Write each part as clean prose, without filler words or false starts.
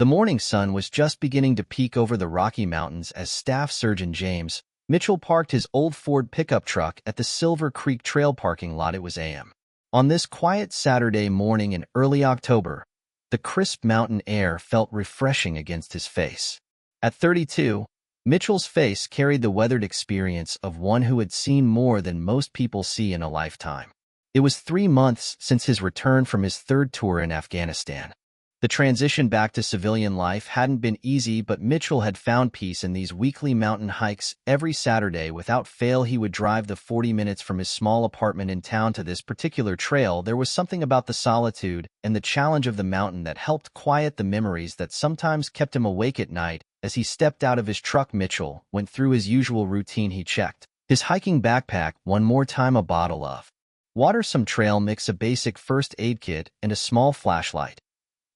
The morning sun was just beginning to peek over the Rocky Mountains as Staff Surgeon James Mitchell parked his old Ford pickup truck at the Silver Creek Trail parking lot. It was a.m. On this quiet Saturday morning in early October, the crisp mountain air felt refreshing against his face. At 32, Mitchell's face carried the weathered experience of one who had seen more than most people see in a lifetime. It was 3 months since his return from his third tour in Afghanistan. The transition back to civilian life hadn't been easy, but Mitchell had found peace in these weekly mountain hikes. Every Saturday, without fail, he would drive the 40 minutes from his small apartment in town to this particular trail. There was something about the solitude and the challenge of the mountain that helped quiet the memories that sometimes kept him awake at night. As he stepped out of his truck, Mitchell went through his usual routine. He checked his hiking backpack one more time, a bottle of water, some trail mix, a basic first aid kit, and a small flashlight.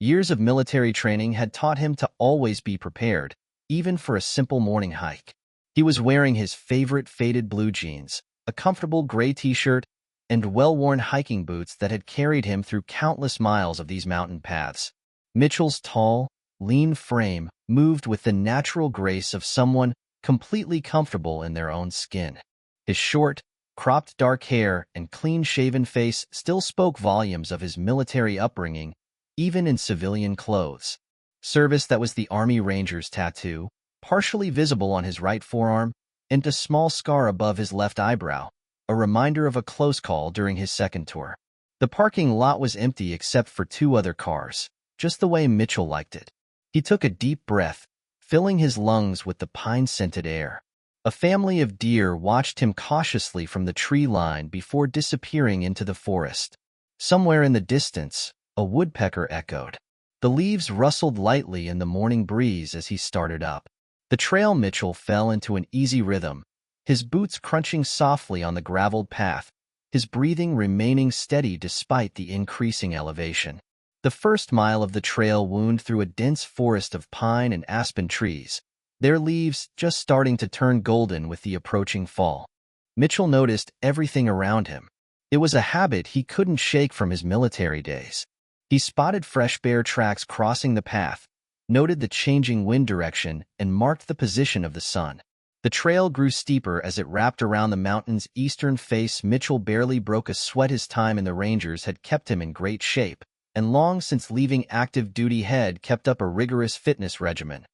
Years of military training had taught him to always be prepared, even for a simple morning hike. He was wearing his favorite faded blue jeans, a comfortable gray t-shirt, and well-worn hiking boots that had carried him through countless miles of these mountain paths. Mitchell's tall, lean frame moved with the natural grace of someone completely comfortable in their own skin. His short, cropped dark hair and clean-shaven face still spoke volumes of his military upbringing, even in civilian clothes. Service, that was the Army Ranger's tattoo, partially visible on his right forearm, and a small scar above his left eyebrow, a reminder of a close call during his second tour. The parking lot was empty except for 2 other cars, just the way Mitchell liked it. He took a deep breath, filling his lungs with the pine-scented air. A family of deer watched him cautiously from the tree line before disappearing into the forest. Somewhere in the distance, a woodpecker echoed. The leaves rustled lightly in the morning breeze as he started up the trail. Mitchell fell into an easy rhythm, his boots crunching softly on the graveled path, his breathing remaining steady despite the increasing elevation. The first mile of the trail wound through a dense forest of pine and aspen trees, their leaves just starting to turn golden with the approaching fall. Mitchell noticed everything around him. It was a habit he couldn't shake from his military days. He spotted fresh bear tracks crossing the path, noted the changing wind direction, and marked the position of the sun. The trail grew steeper as it wrapped around the mountain's eastern face. Mitchell barely broke a sweat. His time in the Rangers had kept him in great shape, and long since leaving active duty had kept up a rigorous fitness regimen.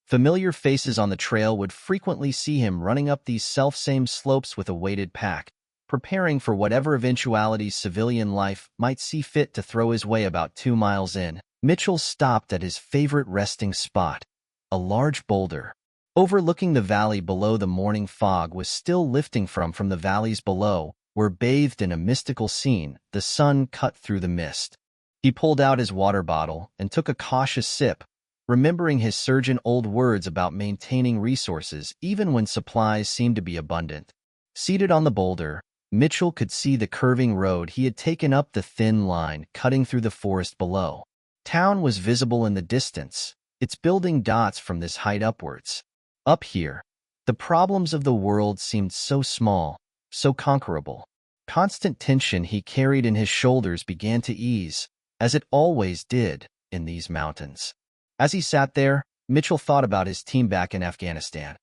Familiar faces on the trail would frequently see him running up these self-same slopes with a weighted pack, preparing for whatever eventualities civilian life might see fit to throw his way. About 2 miles in, Mitchell stopped at his favorite resting spot, a large boulder. Overlooking the valley below, the morning fog was still lifting from the valleys below, were bathed in a mystical scene. The sun cut through the mist. He pulled out his water bottle and took a cautious sip, remembering his surgeon old words about maintaining resources even when supplies seemed to be abundant. Seated on the boulder, Mitchell could see the curving road he had taken up, the thin line cutting through the forest below. Town was visible in the distance, its building dots from this height upwards. Up here, the problems of the world seemed so small, so conquerable. Constant tension he carried in his shoulders began to ease, as it always did in these mountains. As he sat there, Mitchell thought about his team back in Afghanistan.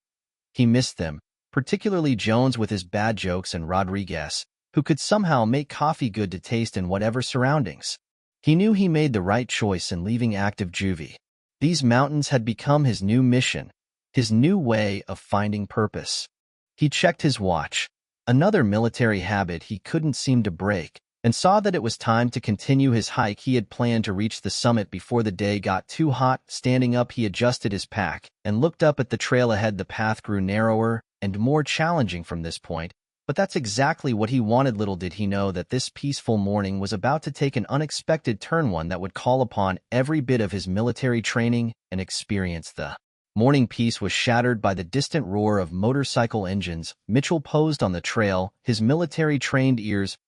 He missed them, particularly Jones with his bad jokes and Rodriguez, who could somehow make coffee good to taste in whatever surroundings. He knew he made the right choice in leaving active juvie. These mountains had become his new mission, his new way of finding purpose. He checked his watch, another military habit he couldn't seem to break, and saw that it was time to continue his hike. He had planned to reach the summit before the day got too hot. Standing up, he adjusted his pack and looked up at the trail ahead. The path grew narrower and more challenging from this point, but that's exactly what he wanted. Little did he know that this peaceful morning was about to take an unexpected turn, one that would call upon every bit of his military training and experience. The morning peace was shattered by the distant roar of motorcycle engines. Mitchell posed on the trail, his military-trained ears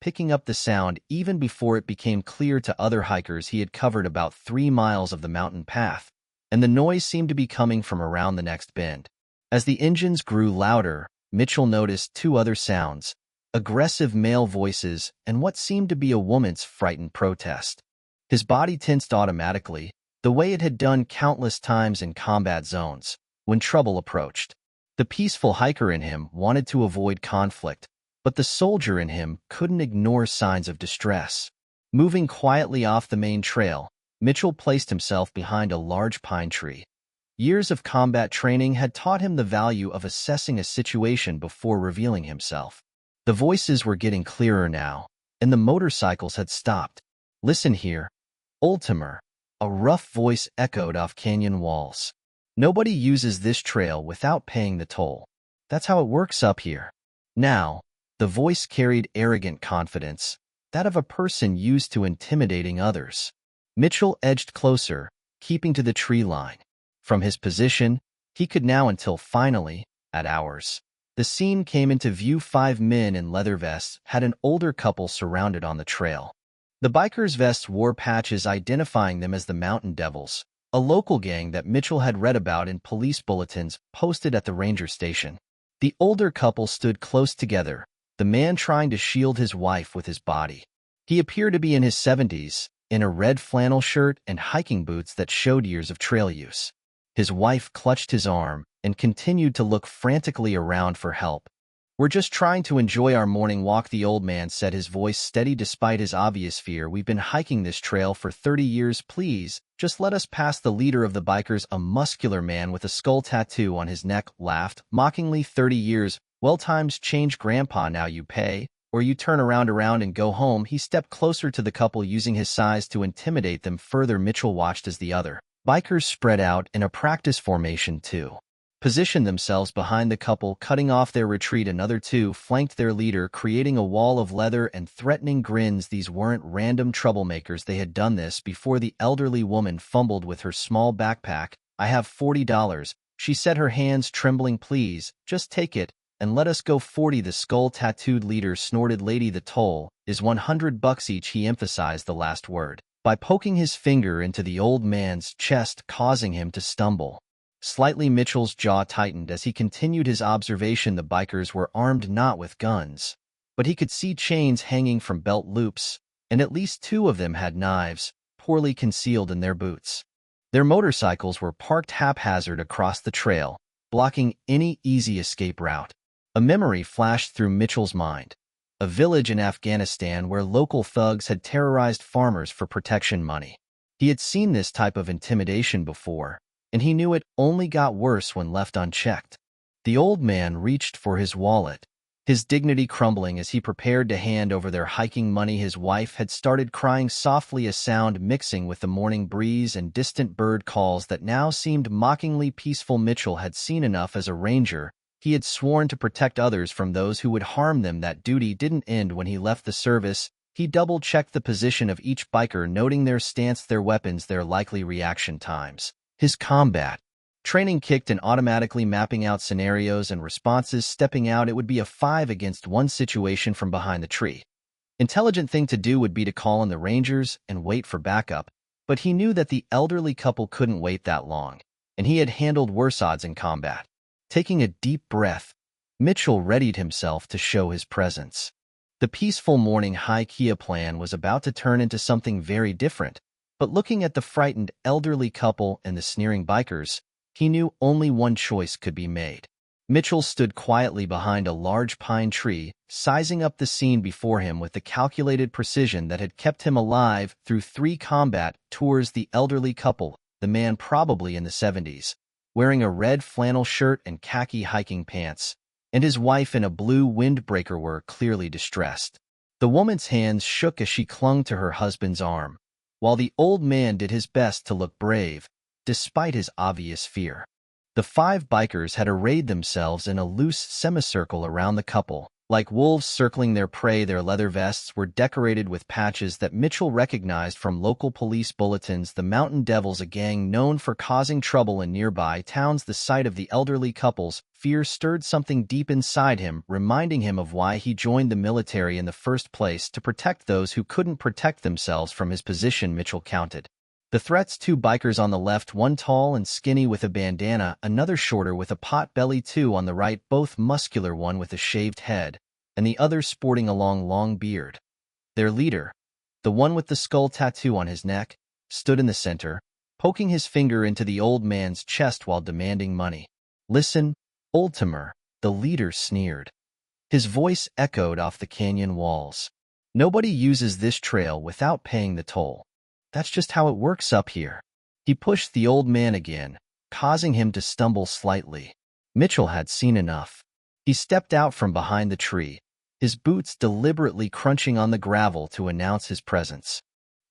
picking up the sound even before it became clear to other hikers. He had covered about 3 miles of the mountain path, and the noise seemed to be coming from around the next bend. As the engines grew louder, Mitchell noticed 2 other sounds, aggressive male voices and what seemed to be a woman's frightened protest. His body tensed automatically, the way it had done countless times in combat zones, when trouble approached. The peaceful hiker in him wanted to avoid conflict, but the soldier in him couldn't ignore signs of distress. Moving quietly off the main trail, Mitchell placed himself behind a large pine tree. Years of combat training had taught him the value of assessing a situation before revealing himself. The voices were getting clearer now, and the motorcycles had stopped. "Listen here, Ultimer," a rough voice echoed off canyon walls. "Nobody uses this trail without paying the toll. That's how it works up here." Now, the voice carried arrogant confidence, that of a person used to intimidating others. Mitchell edged closer, keeping to the tree line. From his position, he could now until finally, at hours. The scene came into view. 5 men in leather vests had an older couple surrounded on the trail. The bikers' vests wore patches identifying them as the Mountain Devils, a local gang that Mitchell had read about in police bulletins posted at the ranger station. The older couple stood close together, the man trying to shield his wife with his body. He appeared to be in his 70s, in a red flannel shirt and hiking boots that showed years of trail use. His wife clutched his arm and continued to look frantically around for help. "We're just trying to enjoy our morning walk," the old man said, his voice steady despite his obvious fear. "We've been hiking this trail for 30 years. Please, just let us pass." The leader of the bikers, a muscular man with a skull tattoo on his neck, laughed mockingly. 30 years? Well, times change, Grandpa. Now you pay, or you turn around and go home." He stepped closer to the couple, using his size to intimidate them further. Mitchell watched as the other bikers spread out in a practice formation to position themselves behind the couple, cutting off their retreat. Another 2 flanked their leader, creating a wall of leather and threatening grins. These weren't random troublemakers. They had done this before. The elderly woman fumbled with her small backpack. "I have $40, she said, her hands trembling. "Please, just take it and let us go." 40, the skull-tattooed leader snorted. "Lady, the toll is $100 each." He emphasized the last word by poking his finger into the old man's chest, causing him to stumble slightly. Mitchell's jaw tightened as he continued his observation. The bikers were armed not with guns, but he could see chains hanging from belt loops, and at least 2 of them had knives, poorly concealed in their boots. Their motorcycles were parked haphazard across the trail, blocking any easy escape route. A memory flashed through Mitchell's mind. A village in Afghanistan where local thugs had terrorized farmers for protection money. He had seen this type of intimidation before, and he knew it only got worse when left unchecked. The old man reached for his wallet, his dignity crumbling as he prepared to hand over their hiking money. His wife had started crying softly, a sound mixing with the morning breeze and distant bird calls that now seemed mockingly peaceful. Mitchell had seen enough as a ranger. He had sworn to protect others from those who would harm them. That duty didn't end when he left the service. He double-checked the position of each biker, noting their stance, their weapons, their likely reaction times. His combat training kicked in, automatically mapping out scenarios and responses. Stepping out, it would be a 5-against-1 situation from behind the tree. Intelligent thing to do would be to call in the rangers and wait for backup, but he knew that the elderly couple couldn't wait that long, and he had handled worse odds in combat. Taking a deep breath, Mitchell readied himself to show his presence. The peaceful morning hike plan was about to turn into something very different. But looking at the frightened elderly couple and the sneering bikers, he knew only one choice could be made. Mitchell stood quietly behind a large pine tree, sizing up the scene before him with the calculated precision that had kept him alive through 3 combat tours. The elderly couple, the man probably in the 70s, wearing a red flannel shirt and khaki hiking pants, and his wife in a blue windbreaker, were clearly distressed. The woman's hands shook as she clung to her husband's arm, while the old man did his best to look brave, despite his obvious fear. The 5 bikers had arrayed themselves in a loose semicircle around the couple, like wolves circling their prey. Their leather vests were decorated with patches that Mitchell recognized from local police bulletins. The Mountain Devils, a gang known for causing trouble in nearby towns. The sight of the elderly couple's fear stirred something deep inside him, reminding him of why he joined the military in the first place, to protect those who couldn't protect themselves. From his position, Mitchell counted the threats: 2 bikers on the left, one tall and skinny with a bandana, another shorter with a pot belly. 2 on the right, both muscular, one with a shaved head, and the other sporting a long beard. Their leader, the one with the skull tattoo on his neck, stood in the center, poking his finger into the old man's chest while demanding money. "Listen, old timer," the leader sneered. His voice echoed off the canyon walls. "Nobody uses this trail without paying the toll. That's just how it works up here." He pushed the old man again, causing him to stumble slightly. Mitchell had seen enough. He stepped out from behind the tree, his boots deliberately crunching on the gravel to announce his presence.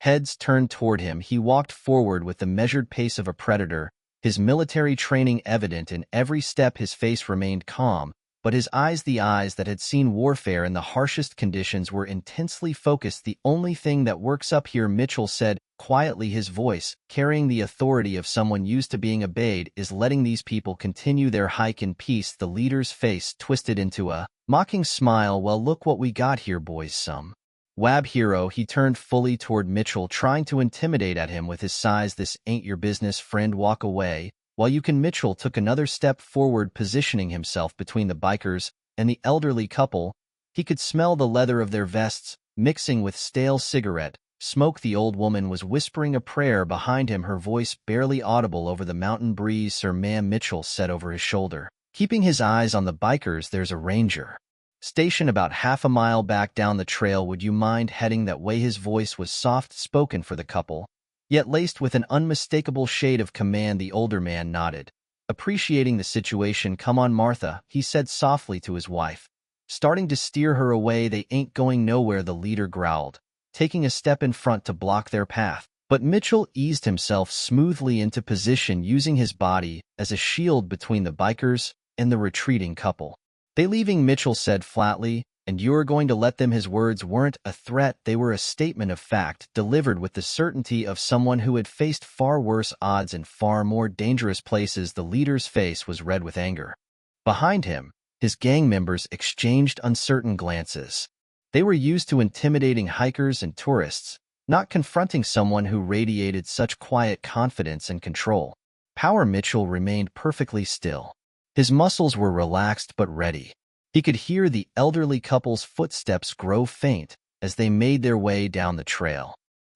Heads turned toward him, he walked forward with the measured pace of a predator, his military training evident in every step. His face remained calm, but his eyes, the eyes that had seen warfare in the harshest conditions, were intensely focused. "The only thing that works up here," Mitchell said, quietly, his voice carrying the authority of someone used to being obeyed, "is letting these people continue their hike in peace." The leader's face twisted into a mocking smile. "Well, look what we got here, boys. Some Wab hero." He turned fully toward Mitchell, trying to intimidate at him with his size. "This ain't your business, friend. Walk away while you can." Mitchell took another step forward, positioning himself between the bikers and the elderly couple. He could smell the leather of their vests, mixing with stale cigarette smoke. The old woman was whispering a prayer behind him, her voice barely audible over the mountain breeze. "Sir, ma'am," Mitchell said over his shoulder, keeping his eyes on the bikers, "there's a ranger station about half a mile back down the trail. Would you mind heading that way?" His voice was soft-spoken for the couple, yet laced with an unmistakable shade of command. The older man nodded, appreciating the situation. "Come on, Martha," he said softly to his wife, starting to steer her away. "They ain't going nowhere," the leader growled, taking a step in front to block their path. But Mitchell eased himself smoothly into position, using his body as a shield between the bikers and the retreating couple. "They leaving?" Mitchell said flatly. "And you're going to let them?" His words weren't a threat, they were a statement of fact, delivered with the certainty of someone who had faced far worse odds in far more dangerous places. The leader's face was red with anger. Behind him, his gang members exchanged uncertain glances. They were used to intimidating hikers and tourists, not confronting someone who radiated such quiet confidence and control. Power. Mitchell remained perfectly still. His muscles were relaxed but ready. He could hear the elderly couple's footsteps grow faint as they made their way down the trail.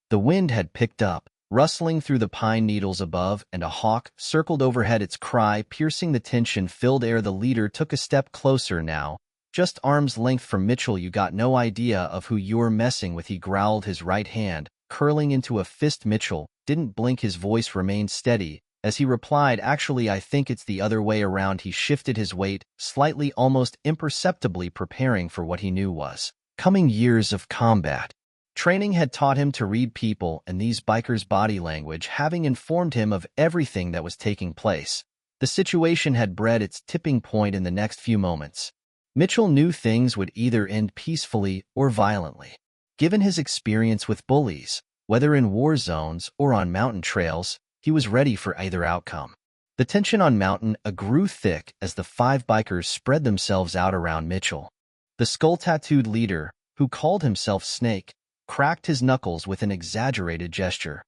The wind had picked up, rustling through the pine needles above, and a hawk circled overhead, its cry piercing the tension-filled air. The leader took a step closer now, just arm's length from Mitchell. "You got no idea of who you're messing with," he growled, his right hand curling into a fist. Mitchell didn't blink, his voice remained steady as he replied, "Actually, I think it's the other way around." He shifted his weight slightly, almost imperceptibly, preparing for what he knew was coming. Years of combat training had taught him to read people and these bikers' body language, having informed him of everything that was taking place. The situation had bred its tipping point in the next few moments. Mitchell knew things would either end peacefully or violently. Given his experience with bullies, whether in war zones or on mountain trails, he was ready for either outcome. The tension on mountain grew thick as the 5 bikers spread themselves out around Mitchell. The skull-tattooed leader, who called himself Snake, cracked his knuckles with an exaggerated gesture.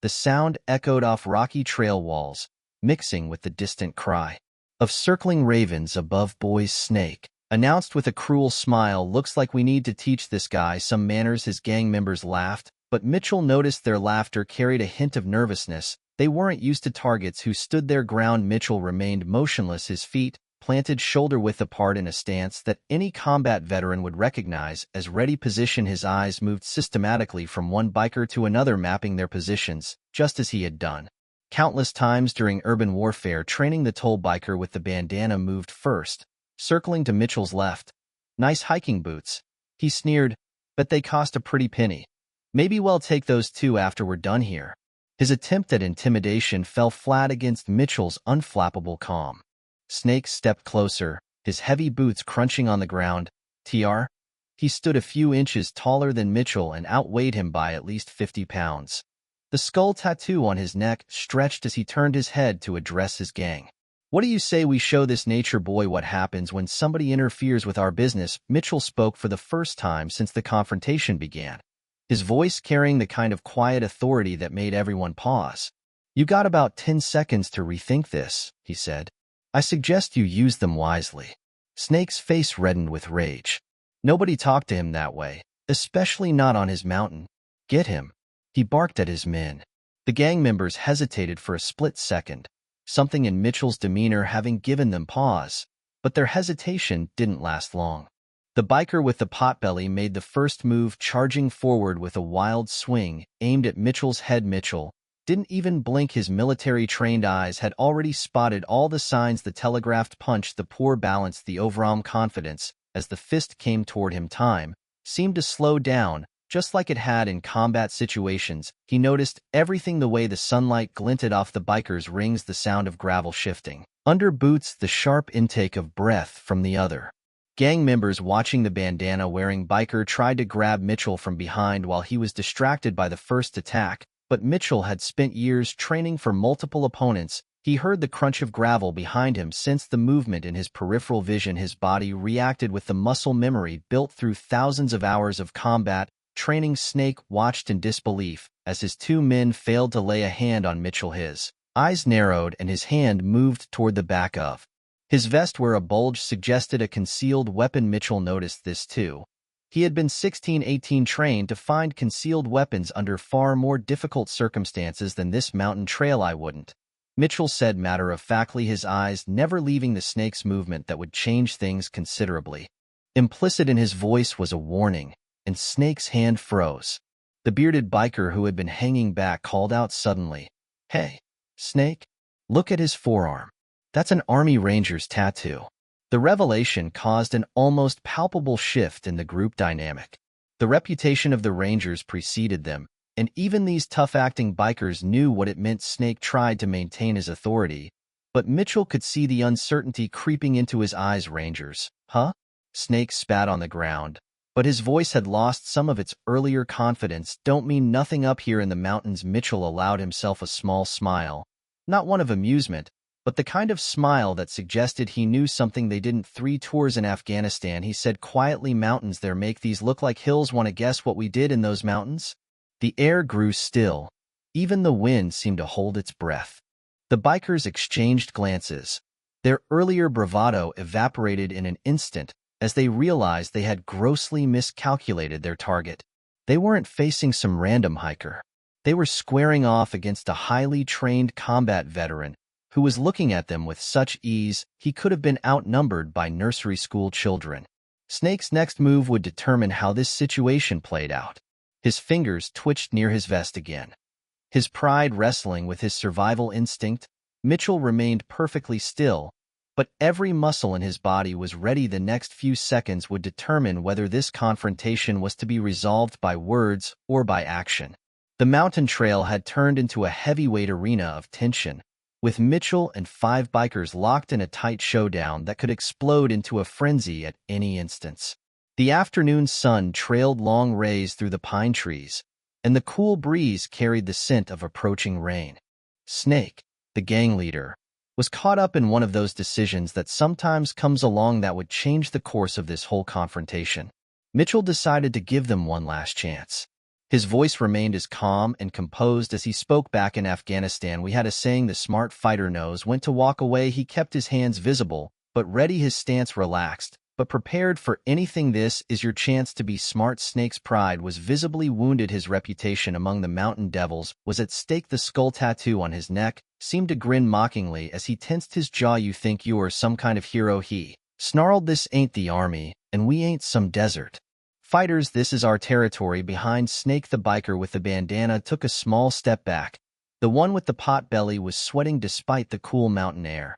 The sound echoed off rocky trail walls, mixing with the distant cry of circling ravens above. "Boys," Snake announced with a cruel smile, "looks like we need to teach this guy some manners." His gang members laughed, but Mitchell noticed their laughter carried a hint of nervousness. They weren't used to targets who stood their ground. Mitchell remained motionless, his feet planted shoulder-width apart in a stance that any combat veteran would recognize as ready position. His eyes moved systematically from one biker to another, mapping their positions, just as he had done countless times during urban warfare training. The tall biker with the bandana moved first, circling to Mitchell's left. "Nice hiking boots," he sneered, "but they cost a pretty penny. Maybe we'll take those too after we're done here." His attempt at intimidation fell flat against Mitchell's unflappable calm. Snake stepped closer, his heavy boots crunching on the ground. "Tr." He stood a few inches taller than Mitchell and outweighed him by at least 50 pounds. The skull tattoo on his neck stretched as he turned his head to address his gang. "What do you say we show this nature boy what happens when somebody interferes with our business?" Mitchell spoke for the first time since the confrontation began, his voice carrying the kind of quiet authority that made everyone pause. "You got about 10 seconds to rethink this," he said. "I suggest you use them wisely." Snake's face reddened with rage. Nobody talked to him that way, especially not on his mountain. "Get him," he barked at his men. The gang members hesitated for a split second, something in Mitchell's demeanor having given them pause, but their hesitation didn't last long. The biker with the potbelly made the first move, charging forward with a wild swing aimed at Mitchell's head. Mitchell didn't even blink. His military-trained eyes had already spotted all the signs. The telegraphed punch, the poor balance, the overarm confidence as the fist came toward him. Time seemed to slow down, just like it had in combat situations. He noticed everything: the way the sunlight glinted off the biker's rings, the sound of gravel shifting under boots, the sharp intake of breath from the other gang members watching. The bandana-wearing biker tried to grab Mitchell from behind while he was distracted by the first attack, but Mitchell had spent years training for multiple opponents. He heard the crunch of gravel behind him, sensed the movement in his peripheral vision. His body reacted with the muscle memory built through thousands of hours of combat training. Snake watched in disbelief as his two men failed to lay a hand on Mitchell. His eyes narrowed and his hand moved toward the back of his vest where a bulge suggested a concealed weapon. Mitchell noticed this too. He had been 18 trained to find concealed weapons under far more difficult circumstances than this mountain trail. "I wouldn't," Mitchell said matter-of-factly, his eyes never leaving the snake's movement that would change things considerably. Implicit in his voice was a warning, and Snake's hand froze. The bearded biker who had been hanging back called out suddenly, "Hey, Snake, look at his forearm. That's an Army Ranger's tattoo." The revelation caused an almost palpable shift in the group dynamic. The reputation of the Rangers preceded them, and even these tough-acting bikers knew what it meant. Snake tried to maintain his authority, but Mitchell could see the uncertainty creeping into his eyes. "Rangers, huh?" Snake spat on the ground, but his voice had lost some of its earlier confidence. "Don't mean nothing up here in the mountains." Mitchell allowed himself a small smile, not one of amusement, but the kind of smile that suggested he knew something they didn't. 3 tours in Afghanistan," he said quietly. "Mountains there make these look like hills. Want to guess what we did in those mountains?" The air grew still. Even the wind seemed to hold its breath. The bikers exchanged glances. Their earlier bravado evaporated in an instant as they realized they had grossly miscalculated their target. They weren't facing some random hiker. They were squaring off against a highly trained combat veteran who was looking at them with such ease he could have been outnumbered by nursery school children. Snake's next move would determine how this situation played out. His fingers twitched near his vest again. His pride wrestling with his survival instinct, Mitchell remained perfectly still, but every muscle in his body was ready. The next few seconds would determine whether this confrontation was to be resolved by words or by action. The mountain trail had turned into a heavyweight arena of tension, with Mitchell and 5 bikers locked in a tight showdown that could explode into a frenzy at any instant. The afternoon sun trailed long rays through the pine trees, and the cool breeze carried the scent of approaching rain. Snake, the gang leader, was caught up in one of those decisions that sometimes comes along that would change the course of this whole confrontation. Mitchell decided to give them one last chance. His voice remained as calm and composed as he spoke back. "In Afghanistan, we had a saying the smart fighter knows when to walk away." He kept his hands visible, but ready, his stance relaxed, but prepared for anything. "This is your chance to be smart." Snake's pride was visibly wounded. His reputation among the mountain devils was at stake. The skull tattoo on his neck seemed to grin mockingly as he tensed his jaw. "You think you are some kind of hero," he snarled. "This ain't the army, and we ain't some desert fighters. This is our territory." Behind Snake, the biker with the bandana took a small step back. The one with the pot belly was sweating despite the cool mountain air.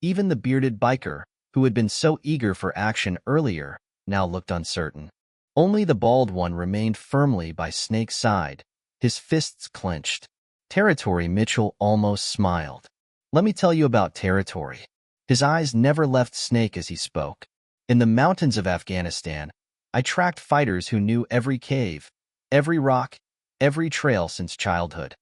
Even the bearded biker, who had been so eager for action earlier, now looked uncertain. Only the bald one remained firmly by Snake's side, his fists clenched. "Territory?" Mitchell almost smiled. "Let me tell you about territory." His eyes never left Snake as he spoke. "In the mountains of Afghanistan, I tracked fighters who knew every cave, every rock, every trail since childhood.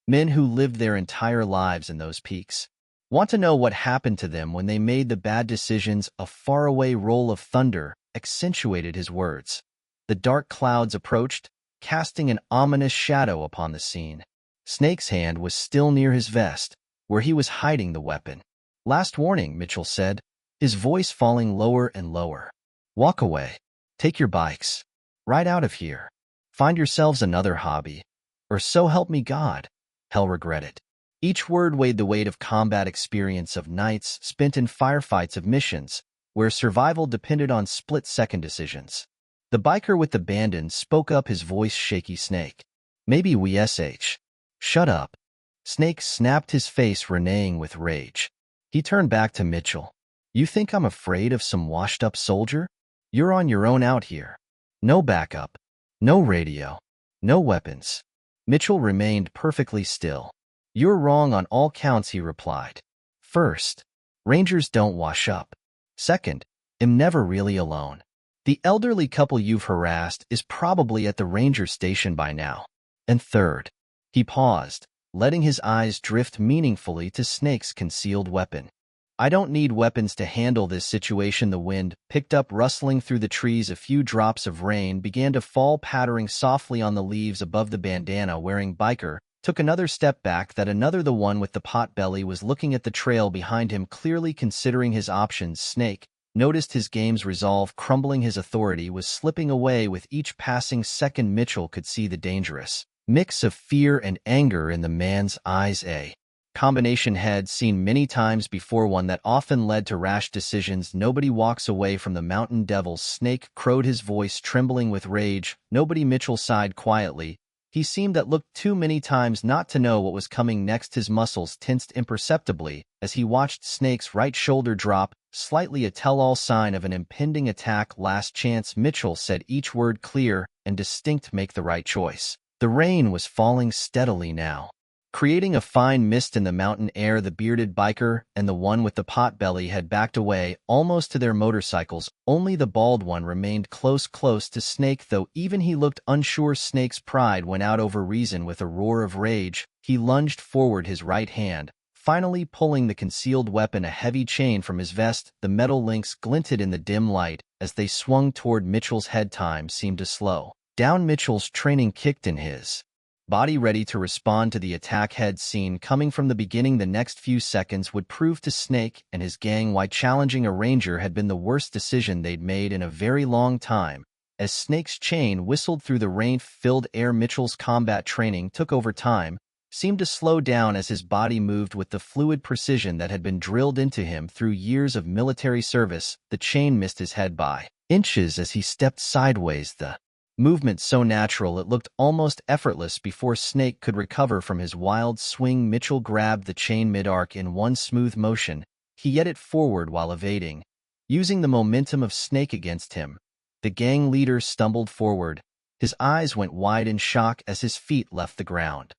Men who lived their entire lives in those peaks. Want to know what happened to them when they made the bad decisions?" A faraway roll of thunder accentuated his words. The dark clouds approached, casting an ominous shadow upon the scene. Snake's hand was still near his vest, where he was hiding the weapon. "Last warning," Mitchell said, his voice falling lower and lower. "Walk away. Take your bikes. Ride out of here. Find yourselves another hobby. Or so help me God." Hell regret it. Each word weighed the weight of combat experience of nights spent in firefights of missions, where survival depended on split-second decisions. The biker with the bandana spoke up, his voice shaky. Snake. Maybe we sh. Shut up. Snake snapped, his face reneging with rage. He turned back to Mitchell. You think I'm afraid of some washed-up soldier? You're on your own out here. No backup. No radio. No weapons. Mitchell remained perfectly still. You're wrong on all counts, he replied. First, Rangers don't wash up. Second, I'm never really alone. The elderly couple you've harassed is probably at the ranger station by now. And third, he paused, letting his eyes drift meaningfully to Snake's concealed weapon. I don't need weapons to handle this situation. The wind picked up, rustling through the trees. A few drops of rain began to fall, pattering softly on the leaves above the bandana-wearing biker. Took another step back. The one with the pot belly, was looking at the trail behind him, clearly considering his options. Snake noticed his game's resolve crumbling. His authority was slipping away with each passing second. Mitchell could see the dangerous mix of fear and anger in the man's eyes. A combination had seen many times before, one that often led to rash decisions. Nobody walks away from the mountain devils. Snake crowed, his voice trembling with rage. Nobody. Mitchell sighed quietly. He seemed that looked too many times not to know what was coming next. His muscles tensed imperceptibly as he watched Snake's right shoulder drop, slightly a tell-all sign of an impending attack. Last chance, Mitchell said, each word clear and distinct. Make the right choice. The rain was falling steadily now, creating a fine mist in the mountain air. The bearded biker and the one with the pot belly had backed away, almost to their motorcycles. Only the bald one remained close to Snake, though even he looked unsure. Snake's pride went out over reason. With a roar of rage, he lunged forward, his right hand finally pulling the concealed weapon, a heavy chain, from his vest. The metal links glinted in the dim light as they swung toward Mitchell's head. Time seemed to slow down. Mitchell's training kicked in, his body ready to respond to the attack had seen coming from the beginning. The next few seconds would prove to Snake and his gang why challenging a ranger had been the worst decision they'd made in a very long time. As Snake's chain whistled through the rain-filled air, Mitchell's combat training took over. Time seemed to slow down as his body moved with the fluid precision that had been drilled into him through years of military service. The chain missed his head by inches as he stepped sideways, the movement so natural it looked almost effortless. Before Snake could recover from his wild swing, Mitchell grabbed the chain mid-arc. In one smooth motion, he yet it forward while evading, using the momentum of Snake against him. The gang leader stumbled forward. His eyes went wide in shock as his feet left the ground.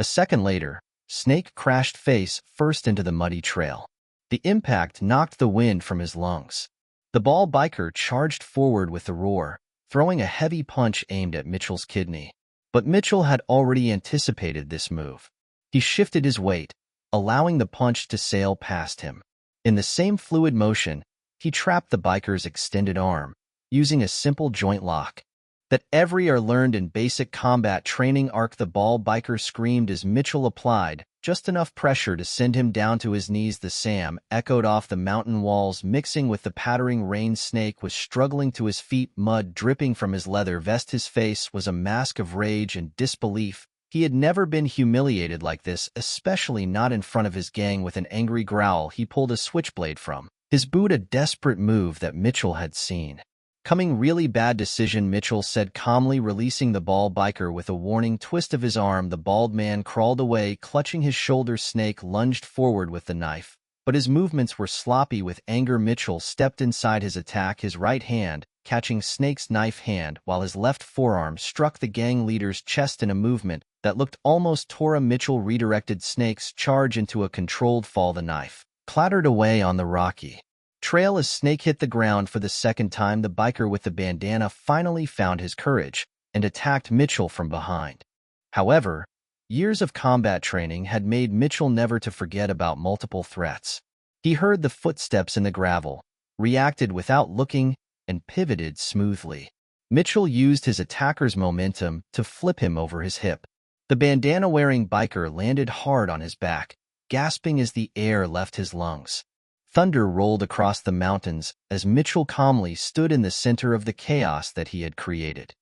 A second later, Snake crashed face first into the muddy trail. The impact knocked the wind from his lungs. The bald biker charged forward with a roar, throwing a heavy punch aimed at Mitchell's kidney. But Mitchell had already anticipated this move. He shifted his weight, allowing the punch to sail past him. In the same fluid motion, he trapped the biker's extended arm, using a simple joint lock that every are learned in basic combat training. Arc, the bald biker screamed as Mitchell applied just enough pressure to send him down to his knees. The Sam echoed off the mountain walls, mixing with the pattering rain. Snake was struggling to his feet, mud dripping from his leather vest. His face was a mask of rage and disbelief. He had never been humiliated like this, especially not in front of his gang. With an angry growl, he pulled a switchblade from his boot, a desperate move that Mitchell had seen coming. Really bad decision, Mitchell said calmly, releasing the bald biker. With a warning twist of his arm, the bald man crawled away, clutching his shoulder. Snake lunged forward with the knife, but his movements were sloppy with anger. Mitchell stepped inside his attack, his right hand catching Snake's knife hand, while his left forearm struck the gang leader's chest in a movement that looked almost Torah. Mitchell redirected Snake's charge into a controlled fall. The knife clattered away on the rocky trail as Snake hit the ground for the second time. The biker with the bandana finally found his courage and attacked Mitchell from behind. However, years of combat training had made Mitchell never to forget about multiple threats. He heard the footsteps in the gravel, reacted without looking, and pivoted smoothly. Mitchell used his attacker's momentum to flip him over his hip. The bandana-wearing biker landed hard on his back, gasping as the air left his lungs. Thunder rolled across the mountains as Mitchell calmly stood in the center of the chaos that he had created.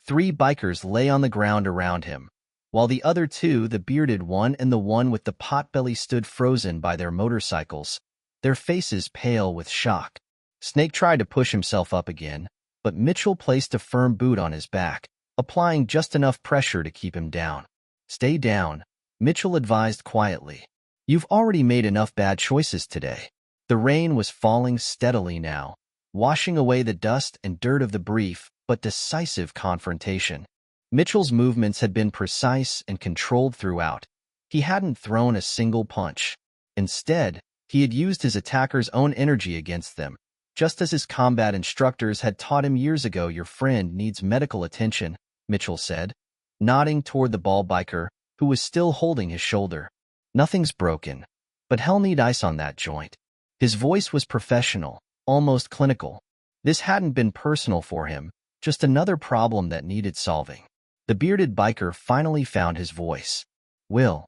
3 bikers lay on the ground around him, while the other two, the bearded one and the one with the potbelly, stood frozen by their motorcycles, their faces pale with shock. Snake tried to push himself up again, but Mitchell placed a firm boot on his back, applying just enough pressure to keep him down. "Stay down," Mitchell advised quietly. "You've already made enough bad choices today." The rain was falling steadily now, washing away the dust and dirt of the brief but decisive confrontation. Mitchell's movements had been precise and controlled throughout. He hadn't thrown a single punch. Instead, he had used his attackers' own energy against them, just as his combat instructors had taught him years ago. "Your friend needs medical attention," Mitchell said, nodding toward the ball biker, who was still holding his shoulder. "Nothing's broken, but hell need ice on that joint." His voice was professional, almost clinical. This hadn't been personal for him, just another problem that needed solving. The bearded biker finally found his voice. We'll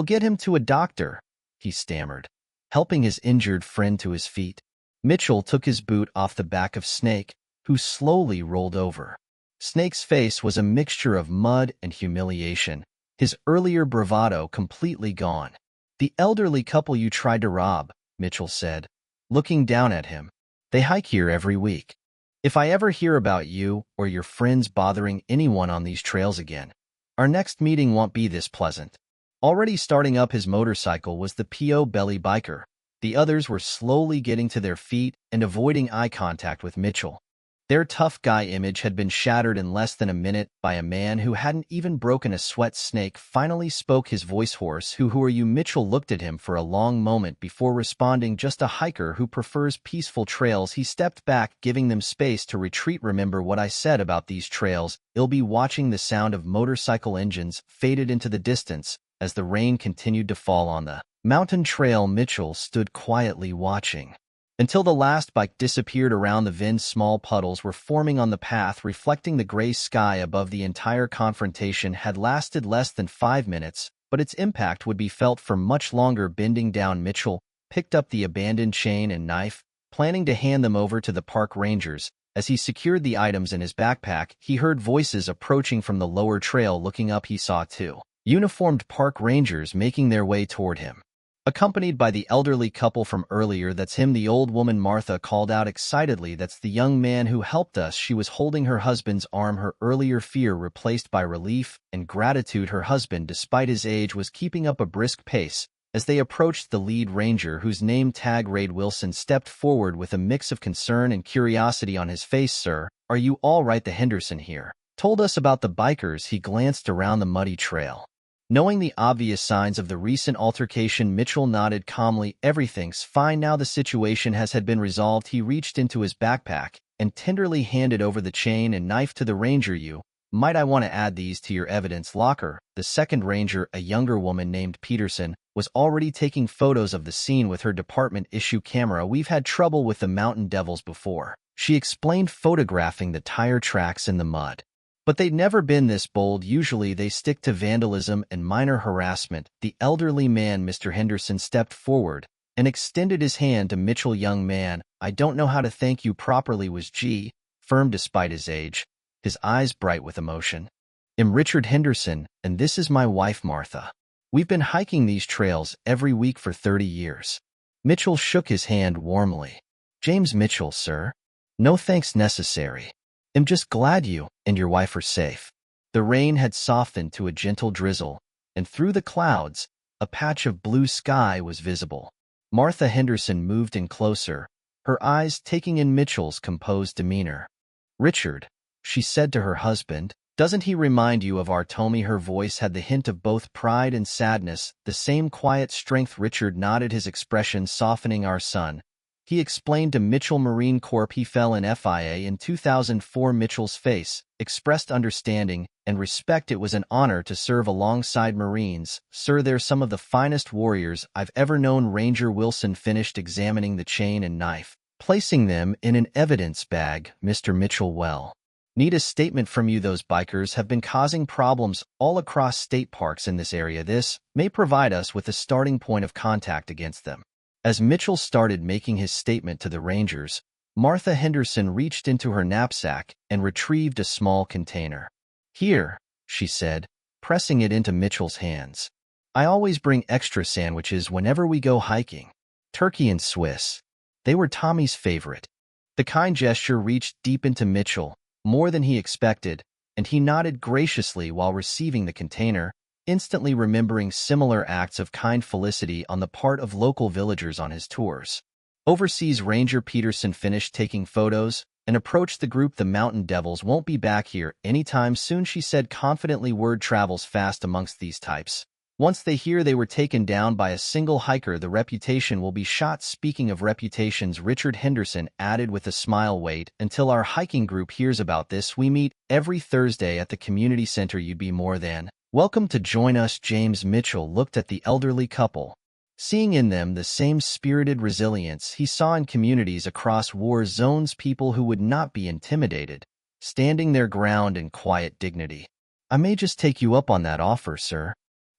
get him to a doctor," he stammered, helping his injured friend to his feet. Mitchell took his boot off the back of Snake, who slowly rolled over. Snake's face was a mixture of mud and humiliation, his earlier bravado completely gone. "The elderly couple you tried to rob," Mitchell said, looking down at him. "They hike here every week. If I ever hear about you or your friends bothering anyone on these trails again, our next meeting won't be this pleasant." Already starting up his motorcycle was the P.O. belly biker. The others were slowly getting to their feet and avoiding eye contact with Mitchell. Their tough guy image had been shattered in less than a minute by a man who hadn't even broken a sweat. Snake finally spoke, his voice hoarse. Who are you?" Mitchell looked at him for a long moment before responding, "Just a hiker who prefers peaceful trails." He stepped back, giving them space to retreat. "Remember what I said about these trails?" They'll be watching. The sound of motorcycle engines faded into the distance as the rain continued to fall on the mountain trail. Mitchell stood quietly watching until the last bike disappeared around the bend. Small puddles were forming on the path, reflecting the gray sky above. The entire confrontation had lasted less than 5 minutes, but its impact would be felt for much longer. Bending down, Mitchell picked up the abandoned chain and knife, planning to hand them over to the park rangers. As he secured the items in his backpack, he heard voices approaching from the lower trail. Looking up, he saw 2 uniformed park rangers making their way toward him, accompanied by the elderly couple from earlier. "That's him," the old woman Martha called out excitedly. "That's the young man who helped us." She was holding her husband's arm, her earlier fear replaced by relief and gratitude. Her husband, despite his age, was keeping up a brisk pace. As they approached, the lead ranger, whose name tag Raid Wilson, stepped forward with a mix of concern and curiosity on his face. "Sir, are you all right? The Henderson here told us about the bikers." He glanced around the muddy trail. Knowing the obvious signs of the recent altercation, Mitchell nodded calmly. "Everything's fine now. The situation had been resolved." He reached into his backpack and tenderly handed over the chain and knife to the ranger. "You might I want to add these to your evidence locker." The second ranger, a younger woman named Peterson, was already taking photos of the scene with her department-issue camera. "We've had trouble with the mountain devils before," she explained, photographing the tire tracks in the mud. "But they'd never been this bold. Usually they stick to vandalism and minor harassment." The elderly man, Mr. Henderson, stepped forward and extended his hand to Mitchell. "Young man, I don't know how to thank you properly," was G, firm despite his age, his eyes bright with emotion. "I'm Richard Henderson, and this is my wife Martha. We've been hiking these trails every week for 30 years. Mitchell shook his hand warmly. "James Mitchell, sir. No thanks necessary. I'm just glad you and your wife are safe." The rain had softened to a gentle drizzle, and through the clouds, a patch of blue sky was visible. Martha Henderson moved in closer, her eyes taking in Mitchell's composed demeanor. "Richard," she said to her husband, "doesn't he remind you of our Tommy?" Her voice had the hint of both pride and sadness, the same quiet strength. Richard nodded, his expression softening. "Our son," he explained to Mitchell, Marine Corps. He fell in FIA in 2004. Mitchell's face expressed understanding and respect. "It was an honor to serve alongside Marines, sir. They're some of the finest warriors I've ever known." Ranger Wilson finished examining the chain and knife, placing them in an evidence bag. "Mr. Mitchell, well, need a statement from you. Those bikers have been causing problems all across state parks in this area. This may provide us with a starting point of contact against them." As Mitchell started making his statement to the Rangers, Martha Henderson reached into her knapsack and retrieved a small container. "Here," she said, pressing it into Mitchell's hands. I always bring extra sandwiches whenever we go hiking. Turkey and Swiss. They were Tommy's favorite. The kind gesture reached deep into Mitchell, more than he expected, and he nodded graciously while receiving the container, instantly remembering similar acts of kind felicity on the part of local villagers on his tours. Overseas Ranger Peterson finished taking photos and approached the group. The Mountain Devils won't be back here anytime soon, she said confidently. Word travels fast amongst these types. Once they hear they were taken down by a single hiker, the reputation will be shot. Speaking of reputations, Richard Henderson added with a smile, wait until our hiking group hears about this. We meet every Thursday at the community center. You'd be more than welcome to join us. James Mitchell looked at the elderly couple, seeing in them the same spirited resilience he saw in communities across war zones, people who would not be intimidated, standing their ground in quiet dignity. I may just take you up on that offer, sir.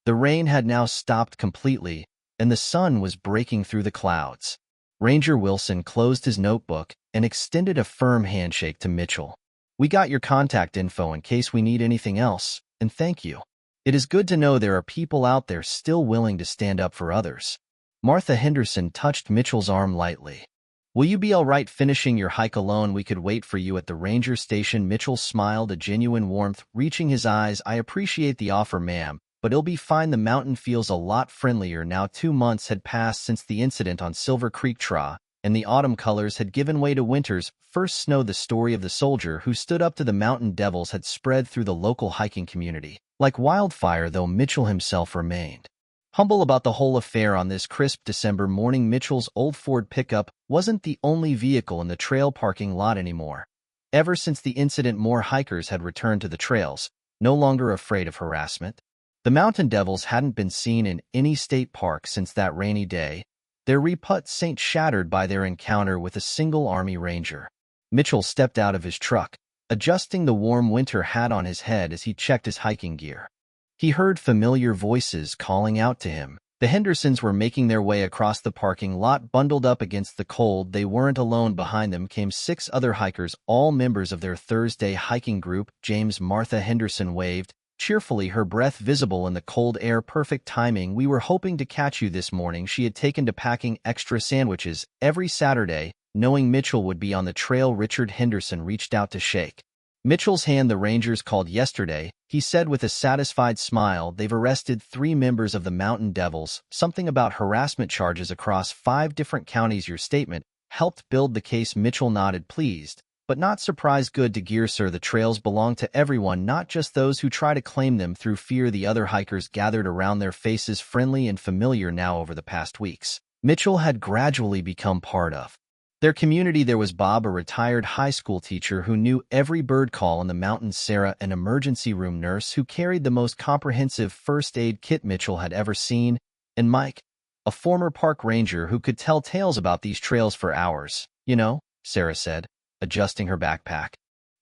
The rain had now stopped completely, and the sun was breaking through the clouds. Ranger Wilson closed his notebook and extended a firm handshake to Mitchell. We got your contact info in case we need anything else, and thank you. It is good to know there are people out there still willing to stand up for others. Martha Henderson touched Mitchell's arm lightly. Will you be all right finishing your hike alone? We could wait for you at the ranger station. Mitchell smiled, a genuine warmth reaching his eyes. I appreciate the offer, ma'am, but it'll be fine. The mountain feels a lot friendlier now. 2 months had passed since the incident on Silver Creek Trail, and the autumn colors had given way to winter's first snow. The story of the soldier who stood up to the Mountain Devils had spread through the local hiking community like wildfire, though Mitchell himself remained humble about the whole affair. On this crisp December morning, Mitchell's old Ford pickup wasn't the only vehicle in the trail parking lot anymore. Ever since the incident, more hikers had returned to the trails, no longer afraid of harassment. The Mountain Devils hadn't been seen in any state park since that rainy day, their reputation shattered by their encounter with a single Army Ranger. Mitchell stepped out of his truck, adjusting the warm winter hat on his head as he checked his hiking gear. He heard familiar voices calling out to him. The Hendersons were making their way across the parking lot, bundled up against the cold. They weren't alone. Behind them came 6 other hikers, all members of their Thursday hiking group. James. Martha Henderson waved cheerfully, her breath visible in the cold air. Perfect timing. We were hoping to catch you this morning. She had taken to packing extra sandwiches every Saturday, knowing Mitchell would be on the trail. Richard Henderson reached out to shake Mitchell's hand. The Rangers called yesterday, he said with a satisfied smile. They've arrested 3 members of the Mountain Devils, something about harassment charges across 5 different counties. Your statement helped build the case. Mitchell nodded, pleased, but not surprised. Good to gear, sir. The trails belong to everyone, not just those who try to claim them through fear. The other hikers gathered around, their faces friendly and familiar now. Over the past weeks, Mitchell had gradually become part of their community. There was Bob, a retired high school teacher who knew every bird call in the mountains, Sarah, an emergency room nurse who carried the most comprehensive first aid kit Mitchell had ever seen, and Mike, a former park ranger who could tell tales about these trails for hours. You know, Sarah said, adjusting her backpack,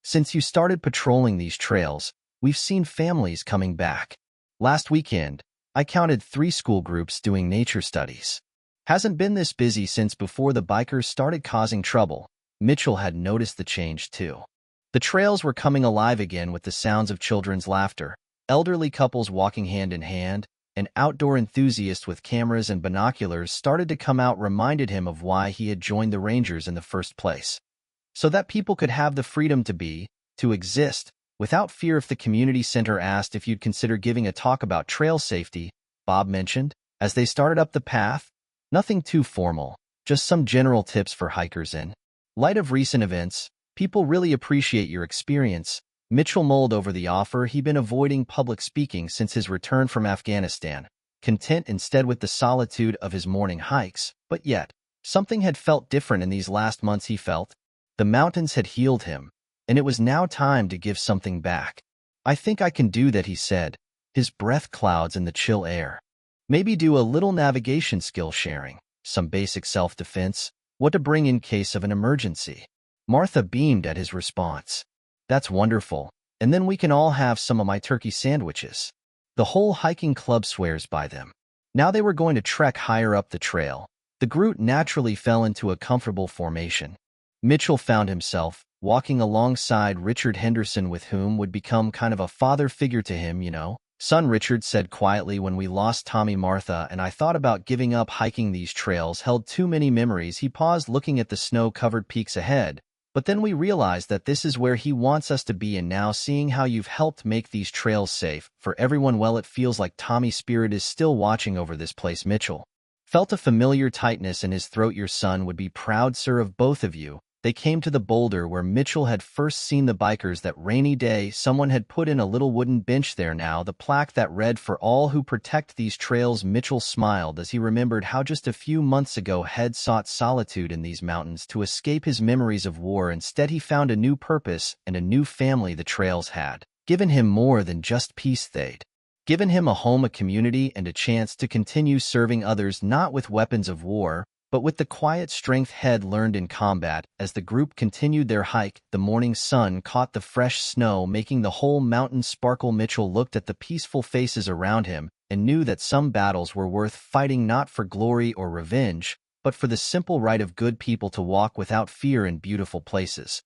since you started patrolling these trails, we've seen families coming back. Last weekend, I counted 3 school groups doing nature studies. Hasn't been this busy since before the bikers started causing trouble. Mitchell had noticed the change too. The trails were coming alive again with the sounds of children's laughter, elderly couples walking hand in hand, and outdoor enthusiasts with cameras and binoculars started to come out. Reminded him of why he had joined the Rangers in the first place, so that people could have the freedom to exist, without fear. If the community center asked if you'd consider giving a talk about trail safety, Bob mentioned, as they started up the path. Nothing too formal, just some general tips for hikers in light of recent events. People really appreciate your experience. Mitchell mulled over the offer. He'd been avoiding public speaking since his return from Afghanistan, content instead with the solitude of his morning hikes. But yet, something had felt different in these last months. He felt the mountains had healed him, and it was now time to give something back. I think I can do that, he said, his breath clouds in the chill air. Maybe do a little navigation skill sharing, some basic self-defense, what to bring in case of an emergency. Martha beamed at his response. That's wonderful, and then we can all have some of my turkey sandwiches. The whole hiking club swears by them. Now they were going to trek higher up the trail. The group naturally fell into a comfortable formation. Mitchell found himself walking alongside Richard Henderson, with whom would become kind of a father figure to him, Son Richard said quietly when we lost Tommy Martha and I thought about giving up hiking these trails held too many memories. He paused looking at the snow-covered peaks ahead, but then we realized that this is where he wants us to be and now seeing how you've helped make these trails safe for everyone, well, it feels like Tommy's spirit is still watching over this place. Mitchell felt a familiar tightness in his throat. Your son would be proud, sir, of both of you. They came to the boulder where Mitchell had first seen the bikers that rainy day. Someone had put in a little wooden bench there now, the plaque that read, "For all who protect these trails." Mitchell smiled as he remembered how just a few months ago had sought solitude in these mountains to escape his memories of war. Instead, he found a new purpose and a new family. The trails had given him more than just peace. They'd given him a home, a community, and a chance to continue serving others, not with weapons of war, but with the quiet strength had learned in combat. As the group continued their hike, the morning sun caught the fresh snow, making the whole mountain sparkle. Mitchell looked at the peaceful faces around him and knew that some battles were worth fighting, not for glory or revenge, but for the simple right of good people to walk without fear in beautiful places.